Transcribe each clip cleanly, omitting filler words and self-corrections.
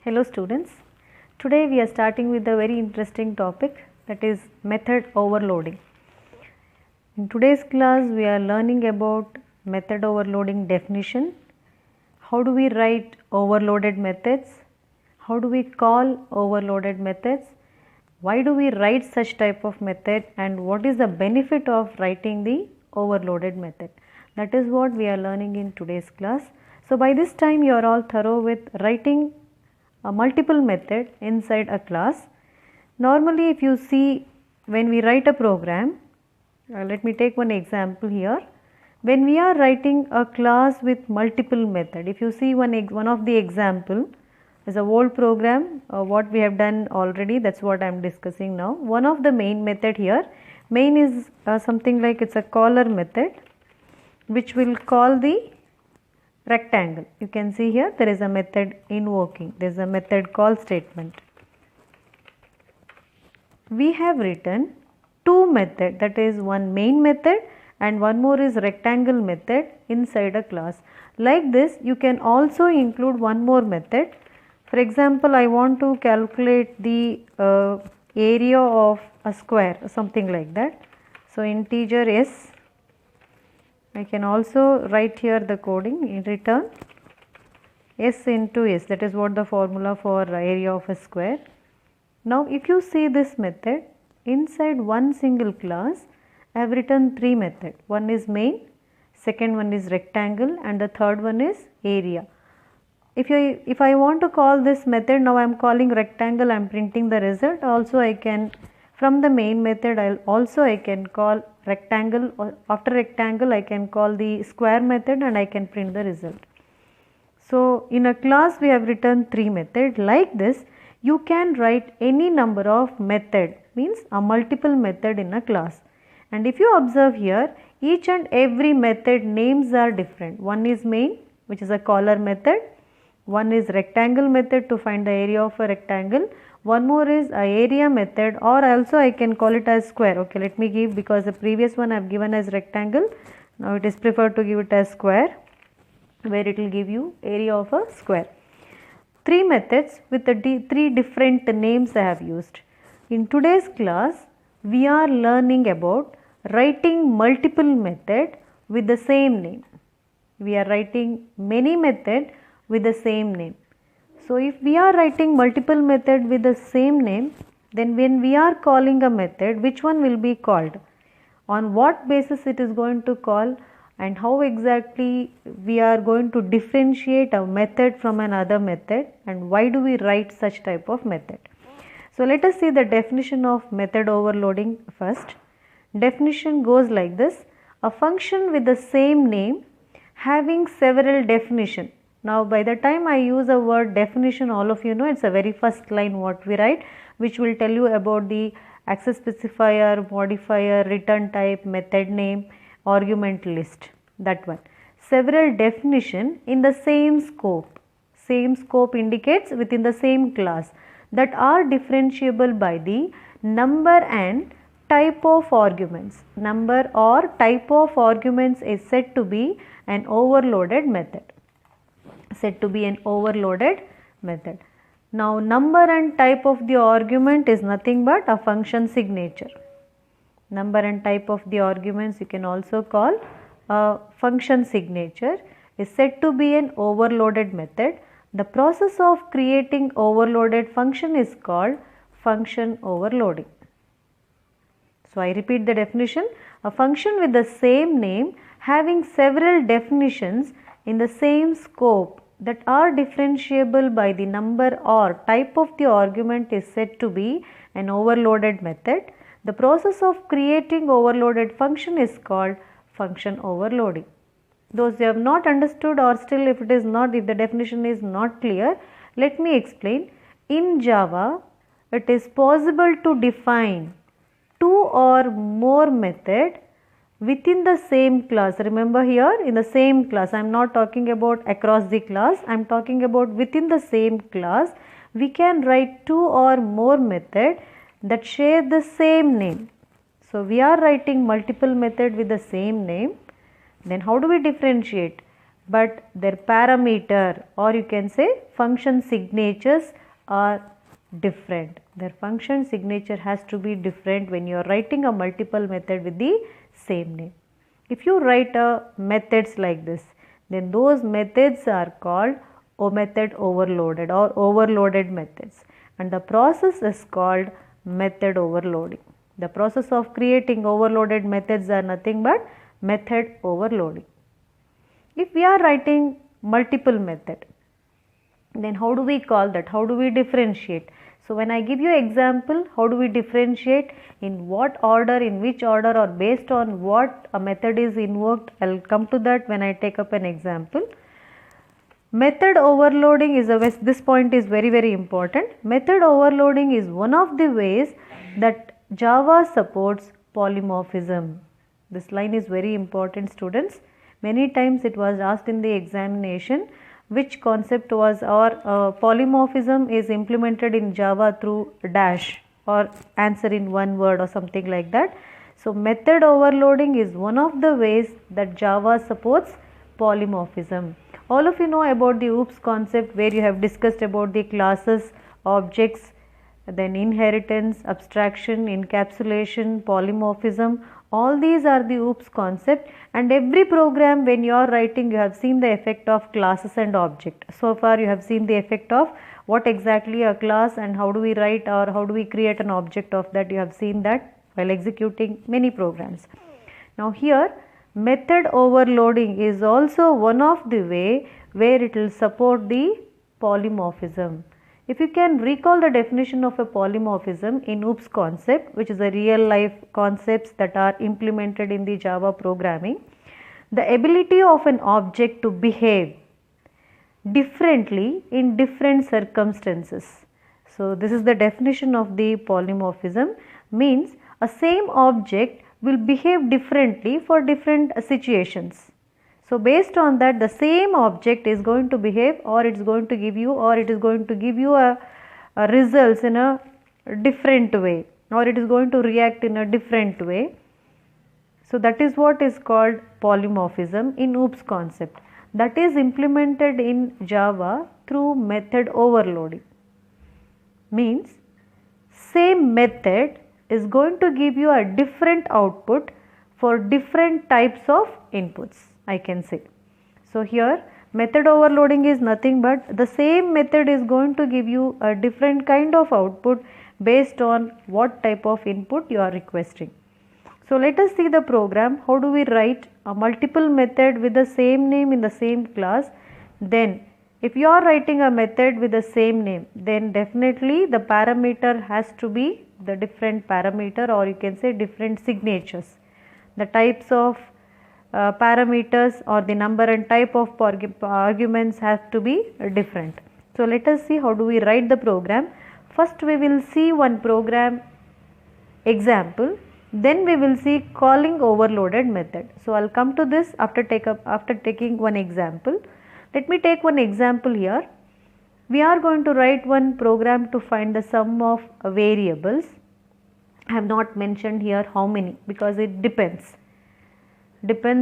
Hello students, today we are starting with a very interesting topic, that is method overloading. In today's class we are learning about method overloading definition, how do we write overloaded methods, how do we call overloaded methods, why do we write such type of method, and what is the benefit of writing the overloaded method. That is what we are learning in today's class. So by this time you are all thorough with writing a multiple method inside a class. Normally if you see, when we write a program, let me take one example here. When we are writing a class with multiple method, if you see one of the example is a old program, what we have done already, that's what I am discussing now. One of the main method here, main is something like it's a caller method which will call the rectangle. You can see here there is a method invoking, there is a method call statement. We have written two methods, that is one main method and one more is rectangle method inside a class. Like this you can also include one more method. For example, I want to calculate the area of a square, something like that. So integer s, I can also write here the coding in return s into s, that is what the formula for area of a square. Now if you see this method, inside one single class I have written three methods. One is main, second one is rectangle, and the third one is area. If I want to call this method, now I am calling rectangle, I am printing the result. Also I can, from the main method I can call rectangle, or after rectangle I can call the square method and I can print the result. So in a class we have written three methods. Like this you can write any number of method, means a multiple method in a class. And if you observe here, each and every method names are different. One is main, which is a caller method. One is rectangle method to find the area of a rectangle. One more is a area method, or also I can call it as square. Okay, let me give, because the previous one I have given as rectangle. Now it is preferred to give it as square, where it will give you area of a square. Three methods with the three different names I have used. In today's class we are learning about writing multiple method with the same name. We are writing many method with the same name. So if we are writing multiple method with the same name, then when we are calling a method, which one will be called, on what basis it is going to call, and how exactly we are going to differentiate a method from another method, and why do we write such type of method. So let us see the definition of method overloading first. Definition goes like this: a function with the same name having several definitions. Now by the time I use a word definition, all of you know it's a very first line what we write, which will tell you about the access specifier, modifier, return type, method name, argument list, that one. Several definition in the same scope. Same scope indicates within the same class, that are differentiable by the number and type of arguments. Number or type of arguments is said to be an overloaded method. Said to be an overloaded method. Now number and type of the argument is nothing but a function signature. Number and type of the arguments you can also call a function signature, is said to be an overloaded method. The process of creating overloaded function is called function overloading. So I repeat the definition: a function with the same name having several definitions in the same scope that are differentiable by the number or type of the argument is said to be an overloaded method. The process of creating overloaded function is called function overloading. Those you have not understood, or still if the definition is not clear, let me explain. In Java it is possible to define two or more method within the same class. Remember here, in the same class, I am not talking about across the class, I am talking about within the same class we can write two or more method that share the same name. So we are writing multiple method with the same name. Then how do we differentiate? but their parameter, or you can say function signatures, are different. Their function signature has to be different when you are writing a multiple method with the same name. If you write methods like this, then those methods are called method overloaded or overloaded methods, and the process is called method overloading. The process of creating overloaded methods are nothing but method overloading. If we are writing multiple method, then how do we call that? How do we differentiate? So when I give you example, how do we differentiate, in what order, in which order, or based on what a method is invoked? I'll come to that when I take up an example. Method overloading is this point is very important. Method overloading is one of the ways that Java supports polymorphism. This line is very important, students. Many times it was asked in the examination which concept was, or polymorphism is implemented in Java through dash, or answer in one word or something like that. So method overloading is one of the ways that Java supports polymorphism. All of you know about the OOPS concept, where you have discussed about the classes, objects, then inheritance, abstraction, encapsulation, polymorphism. All these are the OOPS concept, and every program when you are writing, you have seen the effect of classes and object. So far you have seen the effect of what exactly a class and how do we write or how do we create an object of that. You have seen that while executing many programs. Now here method overloading is also one of the way where it will support the polymorphism. If you can recall the definition of a polymorphism in OOPS concept, which is a real life concepts that are implemented in the Java programming, the ability of an object to behave differently in different circumstances. So this is the definition of the polymorphism, means a same object will behave differently for different situations. So based on that, the same object is going to behave, or it's going to give you, or it is going to give you a results in a different way, or it is going to react in a different way. So that is what is called polymorphism in OOPS concept, that is implemented in Java through method overloading. Means same method is going to give you a different output for different types of inputs, I can say. So here method overloading is nothing but the same method is going to give you a different kind of output based on what type of input you are requesting. So let us see the program. How do we write a multiple method with the same name in the same class? Then if you are writing a method with the same name, then definitely the parameter has to be the different parameter, or you can say different signatures. The types of parameters or the number and type of arguments have to be different. So let us see how do we write the program. First we will see one program example, then we will see calling overloaded method. So I'll come to this after taking one example. Let me take one example here. We are going to write one program to find the sum of variables. I have not mentioned here how many, because it depends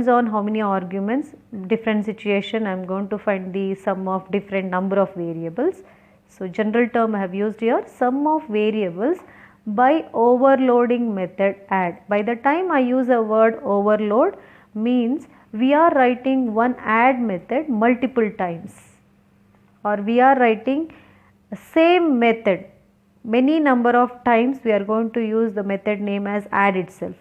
on how many arguments, different situation. I am going to find the sum of different number of variables. So general term I have used here, sum of variables by overloading method add. By the time I use a word overload, means we are writing one add method multiple times, or we are writing same method many number of times. We are going to use the method name as add itself.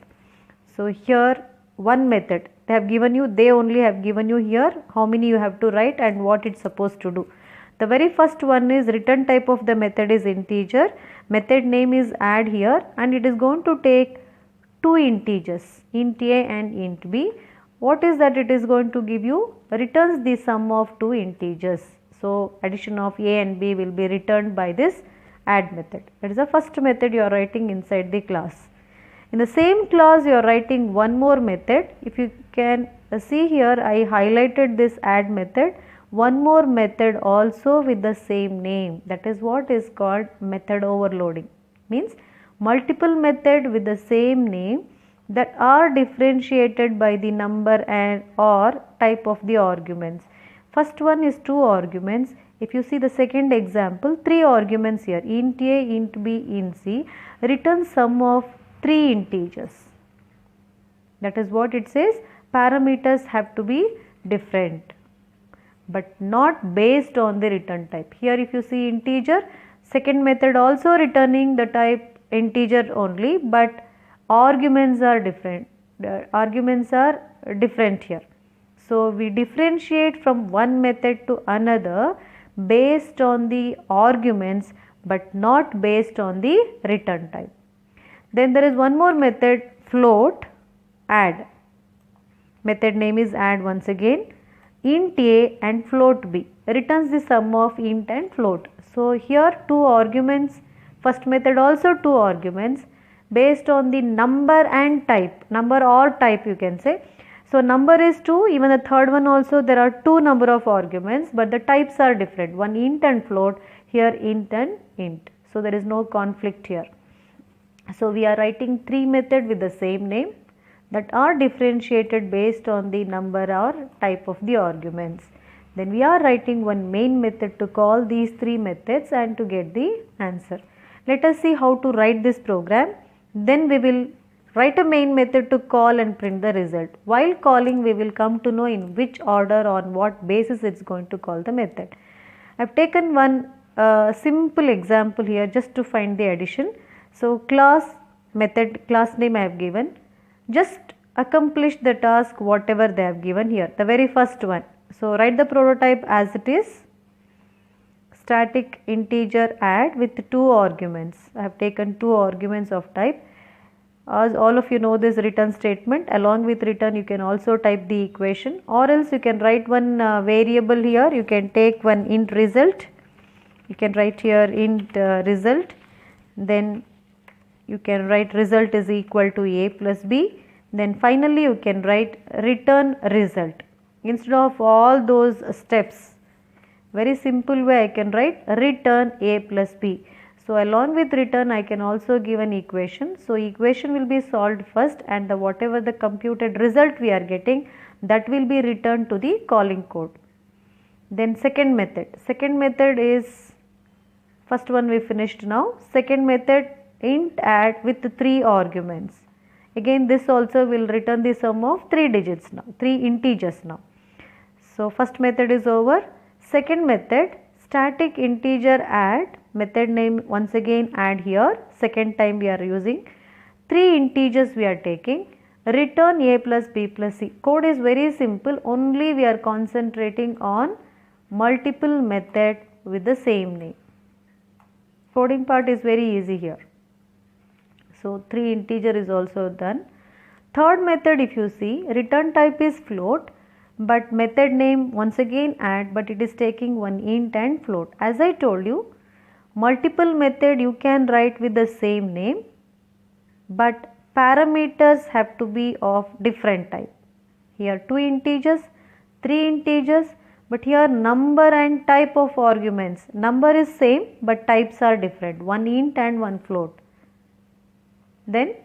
So here one method they only have given you here how many you have to write and what it's supposed to do. The very first one is return type of the method is integer, method name is add here, and it is going to take two integers, int a and int b. What is that it is going to give you? Returns the sum of two integers. So addition of a and b will be returned by this add method. That is the first method you are writing inside the class. In the same class you are writing one more method. If you can see here, I highlighted this add method. One more method also with the same name. That is what is called method overloading. Means multiple method with the same name that are differentiated by the number and or type of the arguments. First one is 2 arguments. If you see the second example, 3 arguments here, int a, int b, int c, return sum of 3 integers. That is what it says, parameters have to be different but not based on the return type. Here if you see integer, second method also returning the type integer only, but arguments are different. The arguments are different here. So we differentiate from one method to another based on the arguments but not based on the return type. Then there is one more method, float add. Method name is add once again. Int a and float b returns the sum of int and float. So here 2 arguments, first method also 2 arguments based on the number and type, number or type you can say. So number is 2, even the third one also there are 2 number of arguments but the types are different, one int and float, here int and int. So there is no conflict here. So we are writing 3 methods with the same name that are differentiated based on the number or type of the arguments. Then we are writing one main method to call these 3 methods and to get the answer. Let us see how to write this program. Then we will write a main method to call and print the result. While calling we will come to know in which order, on what basis it is going to call the method. I have taken one simple example here just to find the addition. So class method, class name I have given. Just accomplish the task whatever they have given here, the very first one. So write the prototype as it is, static integer add with 2 arguments. I have taken 2 arguments of type. As all of you know this return statement, along with return you can also type the equation, or else you can write one variable here. You can take one int result, you can write here int result, then you can write result is equal to a plus b. Then finally you can write return result. Instead of all those steps, very simple way I can write return a plus b. So along with return I can also give an equation. So equation will be solved first and the whatever the computed result we are getting, that will be returned to the calling code. Then second method is, first one we finished now. Second method, int add with 3 arguments. Again this also will return the sum of 3 digits now, 3 integers now. So first method is over. Second method, static integer add, method name once again add here, second time we are using. 3 integers we are taking, return a plus b plus c. Code is very simple, only we are concentrating on multiple method with the same name. Coding part is very easy here. So 3 integer is also done. Third method if you see, return type is float, but method name once again add, but it is taking one int and float. As I told you, multiple method you can write with the same name, but parameters have to be of different type. Here 2 integers, 3 integers, but here number and type of arguments. Number is same but types are different, one int and one float. Then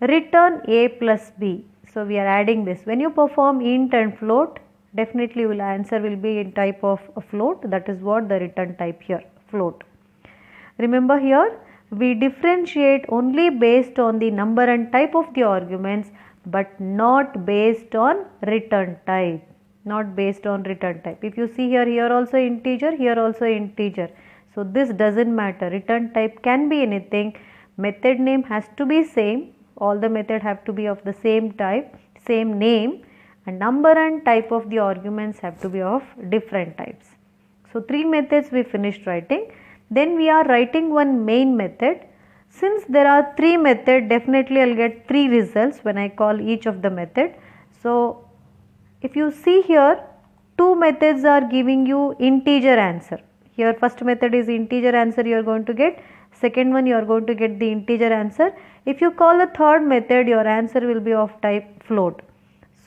return a plus b. So we are adding this. When you perform int and float, definitely will answer will be in type of a float. That is what the return type here, float. Remember here we differentiate only based on the number and type of the arguments but not based on return type. Not based on return type. If you see here also integer, here also integer. So this doesn't matter. Return type can be anything. Method name has to be same. All the method have to be of the same type, same name, and number and type of the arguments have to be of different types. So 3 methods we finished writing. Then we are writing one main method. Since there are 3 methods, definitely I will get 3 results when I call each of the method. So if you see here, 2 methods are giving you integer answer. Here first method is integer answer you are going to get. Second one you are going to get the integer answer. If you call the third method, your answer will be of type float.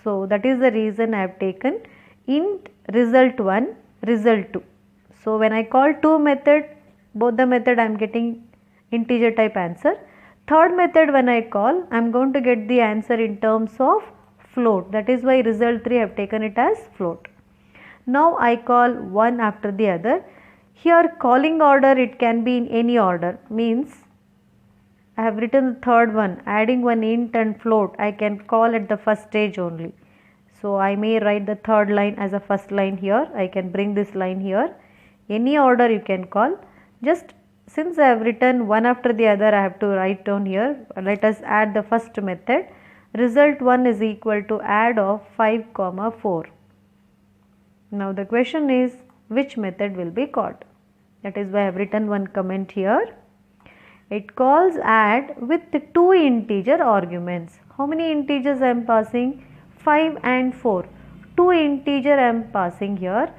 So that is the reason I have taken int result 1, result 2. So when I call 2 method, both the method I am getting integer type answer. Third method when I call, I am going to get the answer in terms of float. That is why result 3 I have taken it as float. Now I call one after the other. Here calling order, it can be in any order, means I have written the third one, adding one int and float, I can call at the first stage only. So I may write the third line as a first line here, I can bring this line here. Any order you can call. Just since I have written one after the other, I have to write down here. Let us add the first method. Result 1 is equal to add of 5 comma 4. Now the question is, which method will be called? That is why I have written one comment here. It calls add with two integer arguments. How many integers I am passing? 5 and 4. Two integer I am passing here.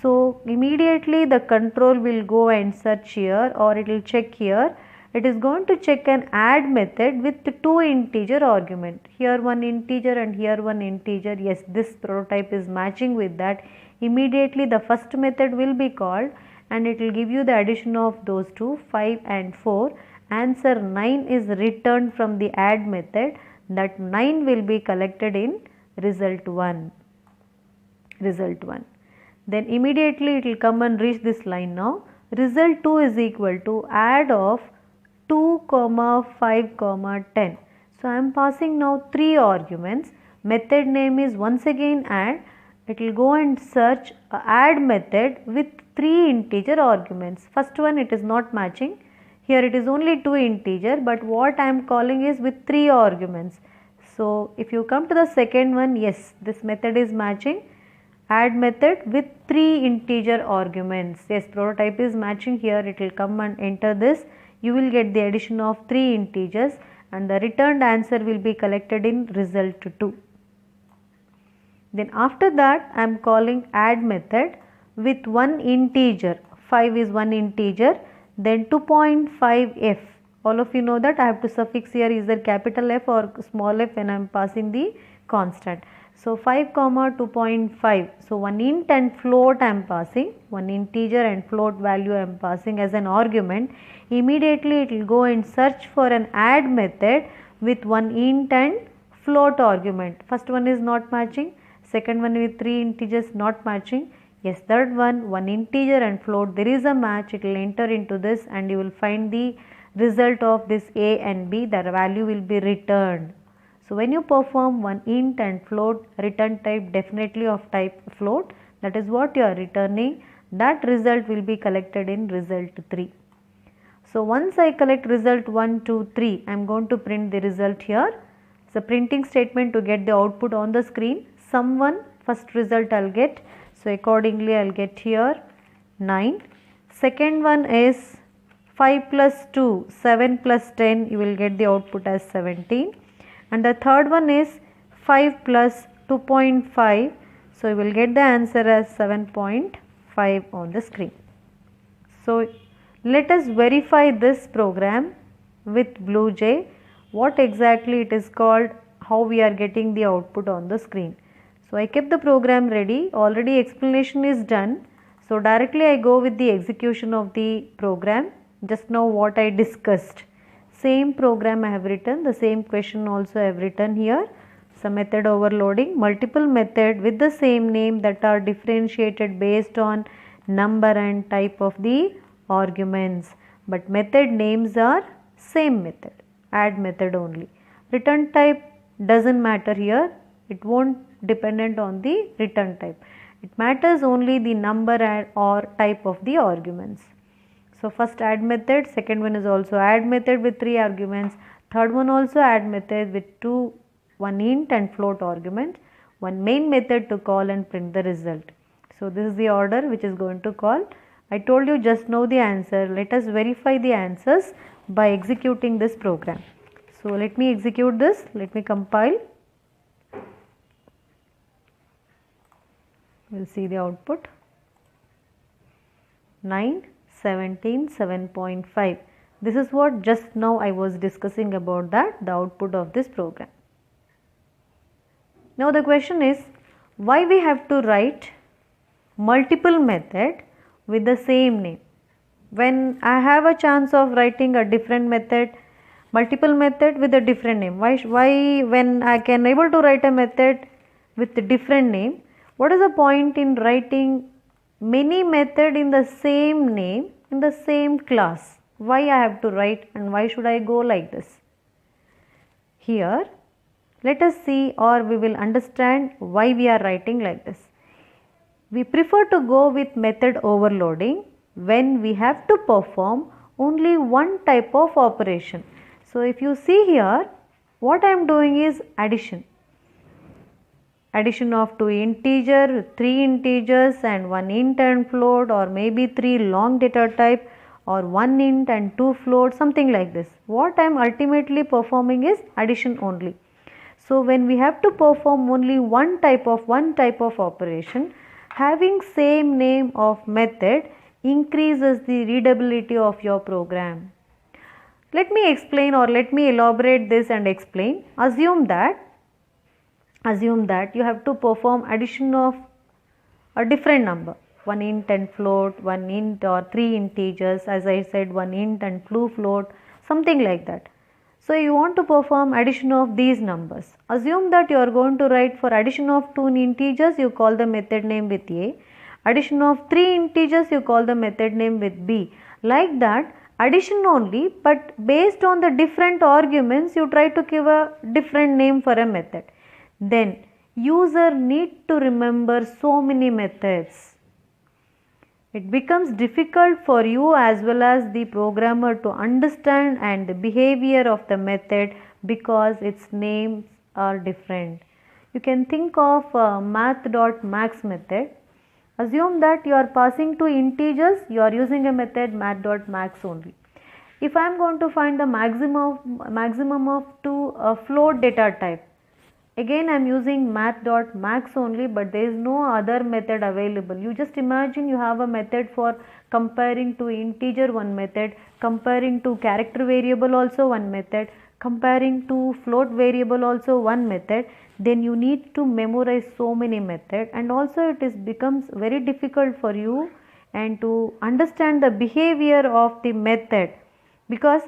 So immediately the control will go and search here, or it will check here. It is going to check an add method with two integer argument. Here one integer and here one integer. Yes, this prototype is matching with that. Immediately the first method will be called and it will give you the addition of those two, 5 and 4. Answer 9 is returned from the add method. That 9 will be collected in result 1. Result 1. Then immediately it will come and reach this line now. Result 2 is equal to add of 2 comma 5 comma 10. So I am passing now 3 arguments. Method name is once again add. It will go and search a add method with 3 integer arguments. First one, it is not matching. Here it is only 2 integer, but what I am calling is with 3 arguments. So if you come to the second one, yes, this method is matching. Add method with 3 integer arguments. Yes, prototype is matching here. It will come and enter this. You will get the addition of 3 integers and the returned answer will be collected in result 2. Then after that I am calling add method with one integer. 5 is one integer. Then 2.5f. All of you know that I have to suffix here either capital F or small f when I am passing the constant. So 5 comma 2.5. So one int and float I am passing. One integer and float value I am passing as an argument. Immediately it will go and search for an add method with one int and float argument. First one is not matching. Second one with 3 integers not matching. Yes, third one integer and float, there is a match. It will enter into this and you will find the result of this A and B. The value will be returned. So when you perform one int and float, return type definitely of type float, that is what you are returning. That result will be collected in result 3. So once I collect result 1, 2, 3, I am going to print the result here. It's a printing statement to get the output on the screen. Sum 1, first result I will get. So accordingly I will get here 9. Second one is 5 plus 2, 7 plus 10, you will get the output as 17. And the third one is 5 plus 2.5, so you will get the answer as 7.5 on the screen. So let us verify this program with BlueJ, what exactly it is called, how we are getting the output on the screen. So I kept the program ready, already explanation is done. So directly I go with the execution of the program. Just now what I discussed. Same program I have written, the same question also I have written here. Some method overloading, multiple method with the same name that are differentiated based on number and type of the arguments. But method names are same method, add method only. Return type doesn't matter here, it won't dependent on the return type. It matters only the number or type of the arguments. So first add method, second one is also add method with 3 arguments, third one also add method with 2, one int and float argument, one main method to call and print the result. So this is the order which is going to call. I told you just know the answer. Let us verify the answers by executing this program. So let me execute this, let me compile. We will see the output 9, 17, 7.5. This is what just now I was discussing about that, the output of this program. Now the question is, why we have to write multiple method with the same name? When I have a chance of writing a different method, multiple method with a different name, why when I can able to write a method with a different name, What is the point in writing many method in the same name in the same class? Why I have to write and why should I go like this? Here let us see, or we will understand why we are writing like this. We prefer to go with method overloading when we have to perform only one type of operation. So if you see here, what I am doing is addition. Addition of two integer, three integers and one int and float, or maybe three long data type, or one int and two float, something like this. What I am ultimately performing is addition only. So when we have to perform only one type of operation, having same name of method increases the readability of your program. Let me explain, or let me elaborate this and explain. Assume that you have to perform addition of a different number, one int and float, one int or three integers, as I said, one int and two float, something like that. So you want to perform addition of these numbers. Assume that you are going to write for addition of two integers, you call the method name with A. Addition of three integers, you call the method name with B. Like that, addition only, but based on the different arguments, you try to give a different name for a method. Then user need to remember so many methods. It becomes difficult for you as well as the programmer to understand and the behavior of the method because its names are different. You can think of math.max method. Assume that you are passing two integers, you are using a method math.max only. If I am going to find the maximum of two float data type, again I am using math.max only, but there is no other method available. You just imagine you have a method for comparing to integer, one method, comparing to character variable also one method, comparing to float variable also one method. Then you need to memorize so many methods, and also it becomes very difficult for you and to understand the behavior of the method, because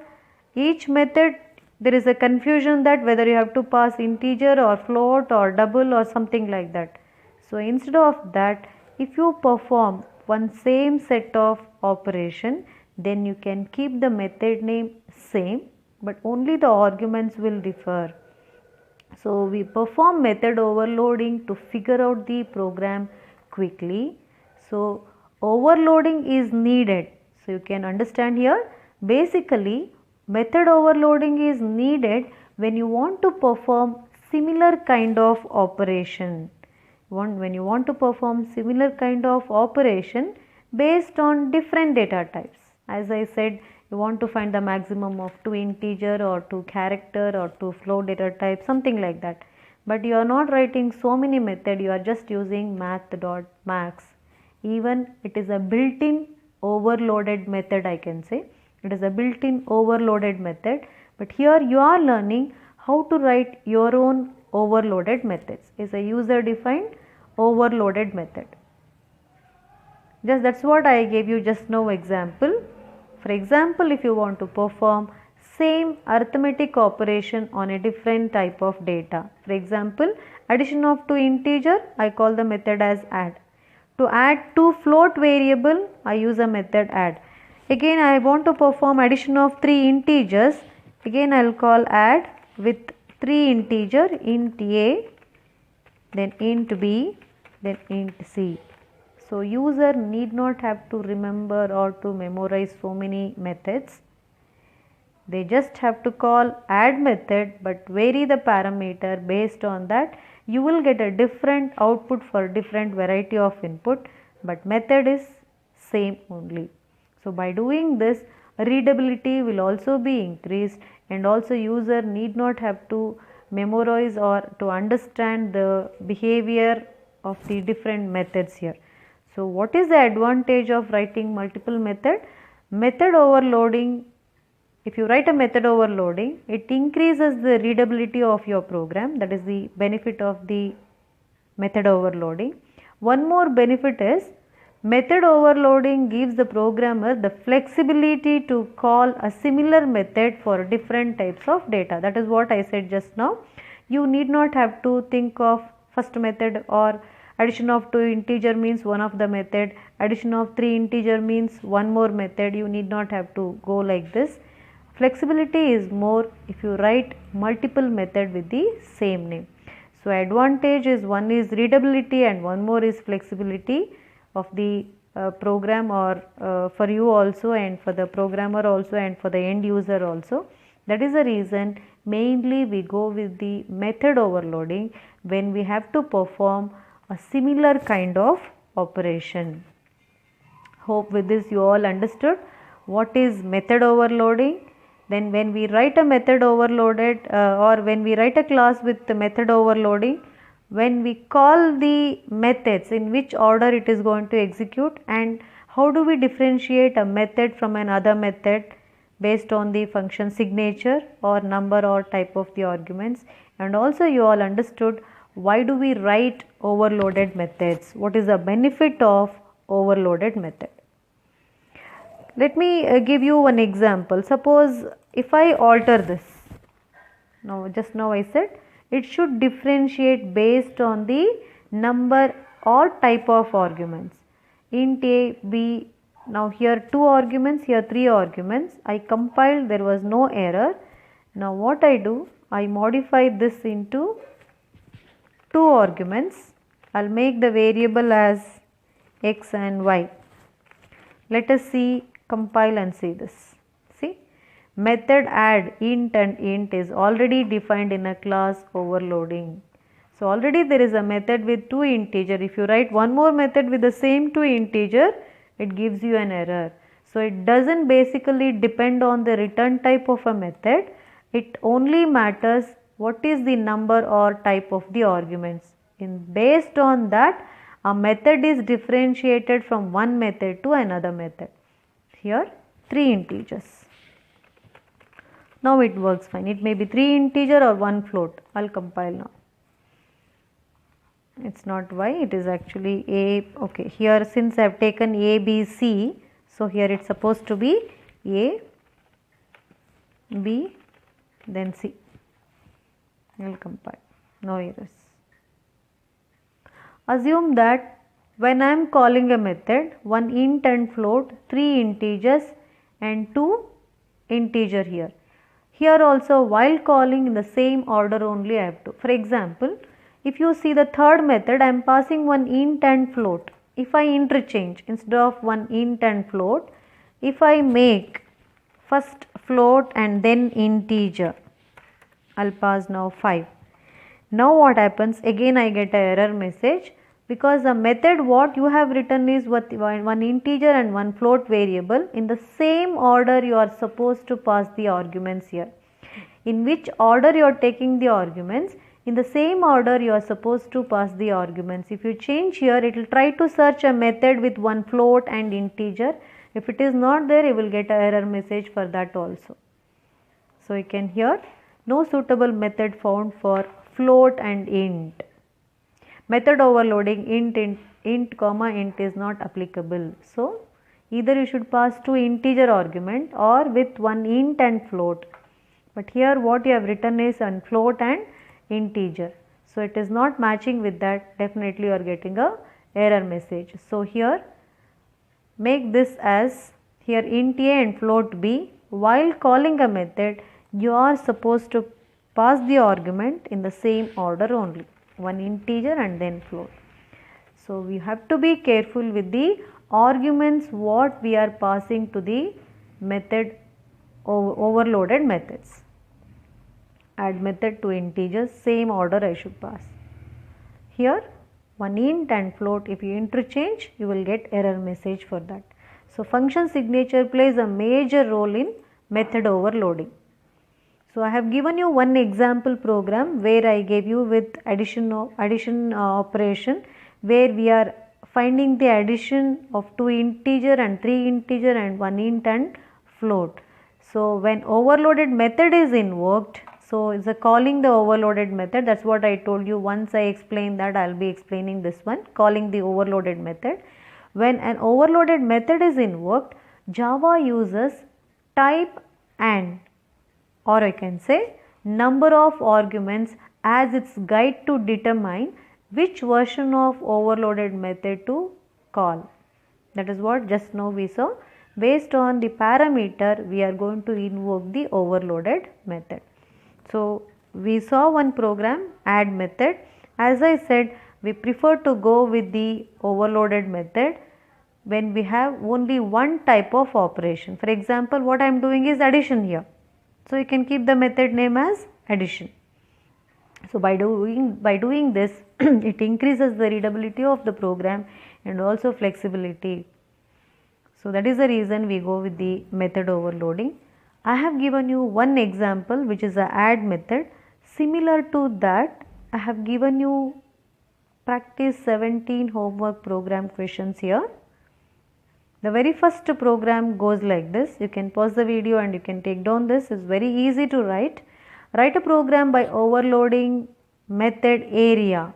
each method there is a confusion that whether you have to pass integer or float or double or something like that. So instead of that, if you perform one same set of operation, then you can keep the method name same, but only the arguments will differ. So we perform method overloading to figure out the program quickly. So overloading is needed. So you can understand here, basically method overloading is needed when you want to perform similar kind of operation. When you want to perform similar kind of operation based on different data types. As I said, you want to find the maximum of two integer or two character or two float data type, something like that. But you are not writing so many method, you are just using math.max. Even it is a built-in overloaded method, I can say. It is a built-in overloaded method, but here you are learning how to write your own overloaded methods. It's a user-defined overloaded method. Just that's what I gave you just now example. For example, if you want to perform same arithmetic operation on a different type of data. For example, addition of two integer, I call the method as add. To add two float variable, I use a method add. Again I want to perform addition of three integers, again I will call add with three integer, int a, then int b, then int c. So user need not have to remember or to memorize so many methods. They just have to call add method but vary the parameter. Based on that you will get a different output for different variety of input, but method is same only. So by doing this, readability will also be increased, and also user need not have to memorize or to understand the behavior of the different methods here. So what is the advantage of writing multiple method? Method overloading, if you write a method overloading, it increases the readability of your program. That is the benefit of the method overloading. One more benefit is method overloading gives the programmer the flexibility to call a similar method for different types of data. That is what I said just now. You need not have to think of first method or Addition of 2 integer means one of the method. Addition of 3 integer means one more method. You need not have to go like this. Flexibility is more if you write multiple method with the same name. So advantage is one is readability and one more is flexibility of the program, or for you also and for the programmer also and for the end user also. That is the reason mainly we go with the method overloading when we have to perform a similar kind of operation. Hope with this you all understood what is method overloading. Then when we write a method overloaded or when we write a class with the method overloading, when we call the methods, in which order it is going to execute, and how do we differentiate a method from another method based on the function signature or number or type of the arguments. And also you all understood why do we write overloaded methods, what is the benefit of overloaded method. Let me give you one example. Suppose if I alter this, now just now I said it should differentiate based on the number or type of arguments. Int a, b, now here 2 arguments, here 3 arguments. I compiled, there was no error. Now what I do, I modify this into 2 arguments. I'll make the variable as x and y. Let us see, compile and see this. See, method add int and int is already defined in a class overloading. So already there is a method with 2 integer. If you write one more method with the same 2 integer, it gives you an error. So it doesn't basically depend on the return type of a method. It only matters what is the number or type of the arguments. Based on that, a method is differentiated from one method to another method. Here 3 integers. Now it works fine. It may be 3 integer or 1 float. I'll compile now. It's not y, it is actually a. Okay, here since I have taken a, b, c, so here it's supposed to be a, b, then c. I will compile. No errors. Assume that when I am calling a method, one int and float, 3 integers and 2 integer here. Here also while calling in the same order only I have to. For example, if you see the third method, I am passing one int and float. If I interchange instead of one int and float, if I make first float and then integer, I'll pass now 5. Now what happens? Again I get an error message because the method what you have written is one integer and one float variable. In the same order you are supposed to pass the arguments here. In which order you are taking the arguments, in the same order you are supposed to pass the arguments. If you change here, it will try to search a method with one float and integer. If it is not there, you will get an error message for that also. So you can hear no suitable method found for float and int. Method overloading int comma int is not applicable. So either you should pass 2 integer argument or with one int and float. But here what you have written is an float and integer. So it is not matching with that. Definitely you are getting a error message. So here make this as here int a and float b. While calling a method, you are supposed to pass the argument in the same order only, one integer and then float. So we have to be careful with the arguments what we are passing to the method overloaded methods. Add method to integers, same order I should pass. Here one int and float, if you interchange you will get error message for that. So function signature plays a major role in method overloading. So I have given you one example program where I gave you with addition operation, where we are finding the addition of 2 integer and 3 integer and 1 int and float. So when overloaded method is invoked, so it's a calling the overloaded method. That's what I told you. Once I explain that, I'll be explaining this one, calling the overloaded method. When an overloaded method is invoked, Java uses type and, or I can say number of arguments as its guide to determine which version of overloaded method to call. That is what just now we saw. Based on the parameter, we are going to invoke the overloaded method. So we saw one program, add method. As I said, we prefer to go with the overloaded method when we have only one type of operation. For example, what I am doing is addition here. So you can keep the method name as addition. So by doing this, it increases the readability of the program and also flexibility. So that is the reason we go with the method overloading. I have given you one example, which is a add method. Similar to that, I have given you practice 17 homework program questions here. The very first program goes like this. You can pause the video and you can take down this. It's very easy to write. Write a program by overloading method area.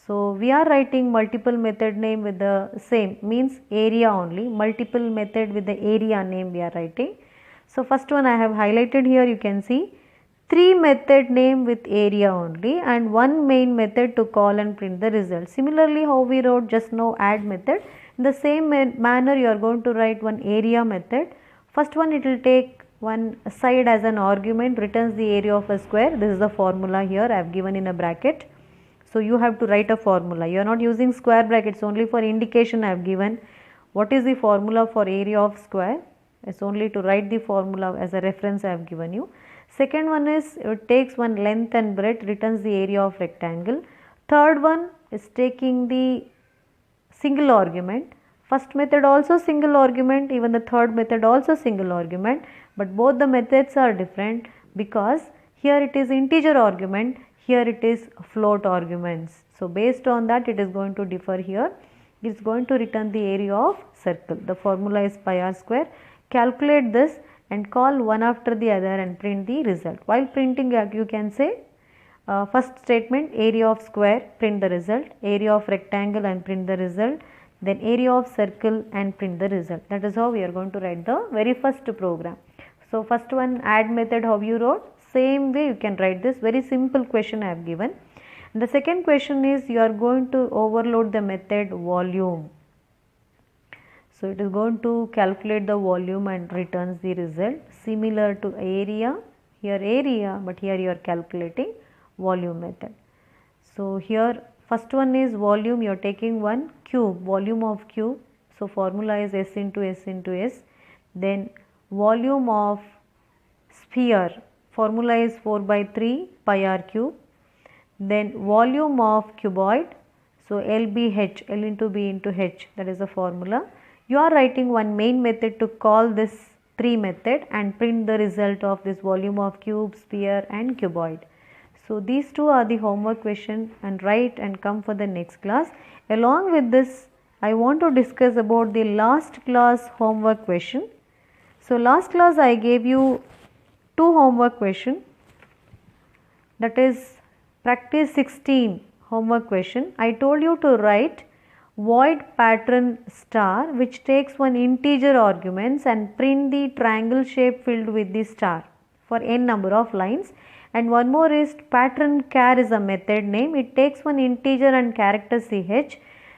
So we are writing multiple method name with the same, means area only. Multiple method with the area name we are writing. So first one I have highlighted here, you can see 3 method name with area only and 1 main method to call and print the result. Similarly, how we wrote just now add method, in the same manner you are going to write one area method. First one, it will take one side as an argument, returns the area of a square. This is the formula here I have given in a bracket. So you have to write a formula. You are not using square brackets, only for indication I have given. What is the formula for area of square? It's only to write the formula as a reference I have given you. Second one is it takes one length and breadth, returns the area of rectangle. Third one is taking the single argument. First method also single argument, even the third method also single argument, but both the methods are different because here it is integer argument, here it is float arguments. So based on that it is going to differ here. It is going to return the area of circle. The formula is pi r square. Calculate this and call one after the other and print the result. While printing you can say first statement area of square, print the result, area of rectangle and print the result, then area of circle and print the result. That is how we are going to write the very first program. So first one add method, how you wrote, same way you can write this, very simple question I have given. And the second question is you are going to overload the method volume. So it is going to calculate the volume and returns the result, similar to area, here area, but here you are calculating volume method. So here first one is volume, you are taking one cube, volume of cube. So formula is S into S into S. Then volume of sphere, formula is 4 by 3 pi r cube. Then volume of cuboid, so L B H, L into B into H, that is the formula. You are writing one main method to call this 3 method and print the result of this volume of cube, sphere and cuboid. So these two are the homework question, and write and come for the next class. Along with this, I want to discuss about the last class homework question. So last class I gave you 2 homework question, that is practice 16 homework question. I told you to write void pattern star, which takes one integer arguments and print the triangle shape filled with the star for n number of lines. And one more is pattern char is a method name. It takes one integer and character ch.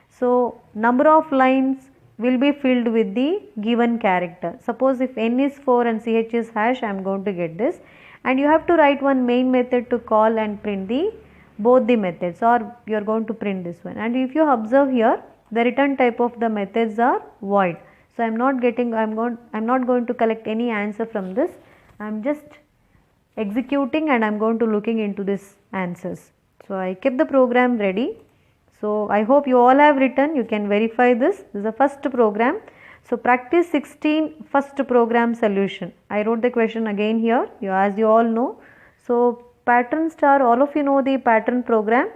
So number of lines will be filled with the given character. Suppose if n is 4 and ch is hash, I am going to get this. And you have to write one main method to call and print the both the methods, or you are going to print this one. And if you observe here, the return type of the methods are void. So I am not going to collect any answer from this. I am just executing and I am going to looking into this answers. So I kept the program ready. So I hope you all have written. You can verify this. This is the first program. So practice 16 first program solution. I wrote the question again here, as you all know. So pattern star, all of you know the pattern program.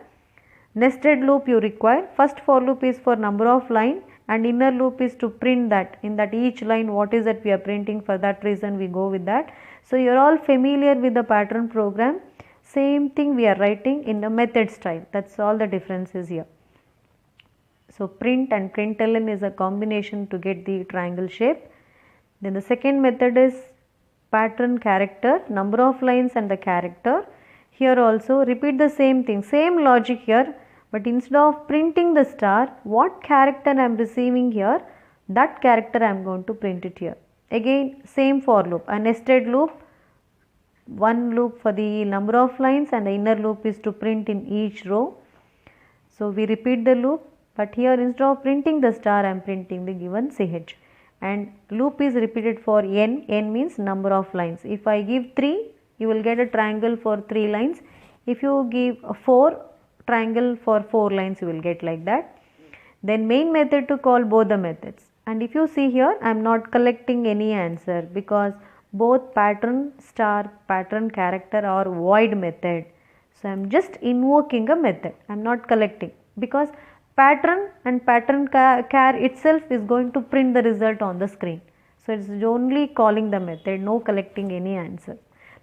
Nested loop you require. First for loop is for number of line and inner loop is to print that. In that each line what is that we are printing, for that reason we go with that. So you are all familiar with the pattern program. Same thing we are writing in the method style. That's all the difference is here. So print and println is a combination to get the triangle shape. Then the second method is pattern character, number of lines and the character. Here also repeat the same thing, same logic here. but instead of printing the star, what character I am receiving here, that character I am going to print it here. Again same for loop, a nested loop, one loop for the number of lines and the inner loop is to print in each row. So we repeat the loop, but here instead of printing the star I am printing the given CH, and loop is repeated for n, n means number of lines. If I give 3, you will get a triangle for 3 lines. If you give a 4, triangle for 4 lines you will get like that. Then main method to call both the methods, and if you see here I am not collecting any answer because both pattern star, pattern character are void method. So I am just invoking a method, I am not collecting, because pattern and pattern char itself is going to print the result on the screen. So it is only calling the method, no collecting any answer.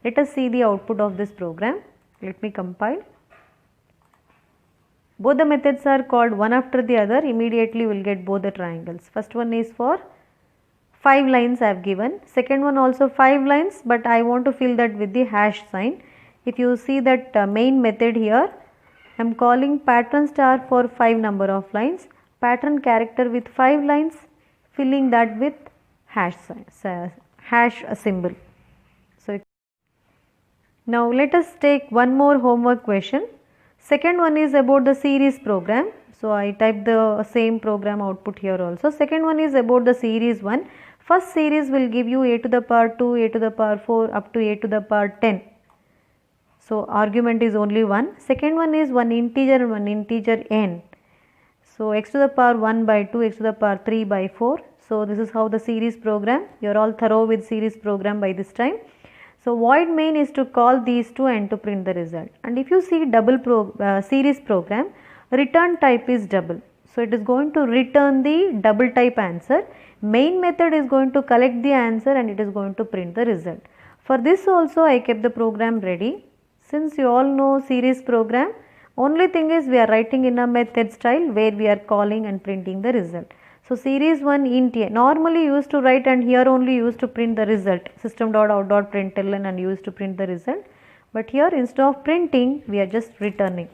Let us see the output of this program. Let me compile. Both the methods are called one after the other, immediately we will get both the triangles. First one is for 5 lines I have given, second one also 5 lines, but I want to fill that with the hash sign. If you see that main method here, I am calling pattern star for 5 number of lines, pattern character with 5 lines, filling that with hash sign, hash symbol. So now let us take one more homework question. Second one is about the series program. So I type the same program output here also. Second one is about the series 1. First series will give you a to the power 2, a to the power 4 up to a to the power 10. So argument is only 1. Second one is one integer and one integer n. So x to the power 1 by 2, x to the power 3 by 4. So this is how the series program. You are all thorough with series program by this time. So void main is to call these two and to print the result. And if you see series program, return type is double. So it is going to return the double type answer. Main method is going to collect the answer and it is going to print the result. For this also I kept the program ready. Since you all know series program, only thing is we are writing in a method style where we are calling and printing the result. So series 1 int a, normally used to write and here only used to print the result, system.out.println and used to print the result, but here instead of printing we are just returning.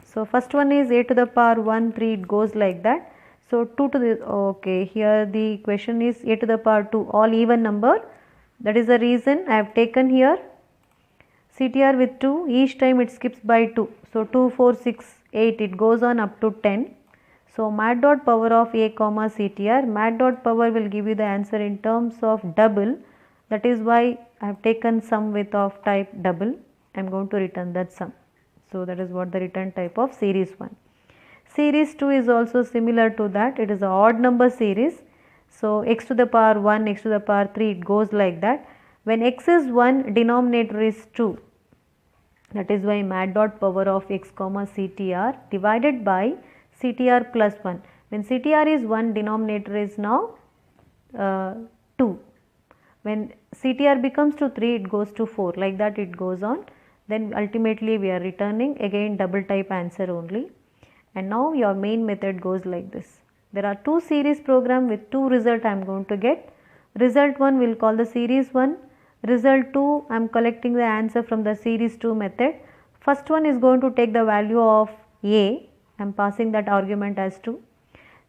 So first one is a to the power 1 3, it goes like that. So 2 to the, okay, here the question is a to the power 2, all even number. That is the reason I have taken here CTR with 2, each time it skips by 2. So 2, 4, 6, 8, it goes on up to 10. So mat dot power of a comma CTR, mat dot power will give you the answer in terms of double. That is why I have taken sum with of type double. I am going to return that sum. So that is what the return type of series 1. Series 2 is also similar to that. It is an odd number series. So x to the power 1, x to the power 3, it goes like that. When x is 1, denominator is 2. That is why mat dot power of x comma CTR divided by CTR plus 1. When CTR is 1, denominator is now 2. When CTR becomes to 3, it goes to 4. Like that it goes on. Then ultimately we are returning again double type answer only. And now your main method goes like this. There are 2 series program with 2 result I am going to get. Result 1 will call the series 1. Result 2 I am collecting the answer from the series 2 method. First one is going to take the value of a. I am passing that argument as 2.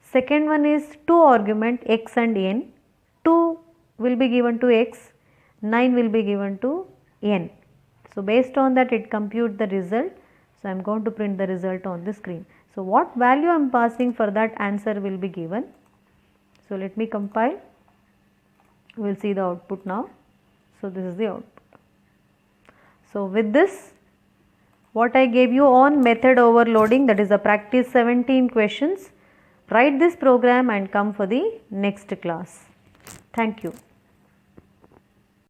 Second one is 2 argument x and n. 2 will be given to x, 9 will be given to n. So based on that it computes the result. So I am going to print the result on the screen. So what value I am passing for that answer will be given. So let me compile. We will see the output now. So this is the output. So with this, what I gave you on method overloading, that is the practice 17 questions. Write this program and come for the next class. Thank you.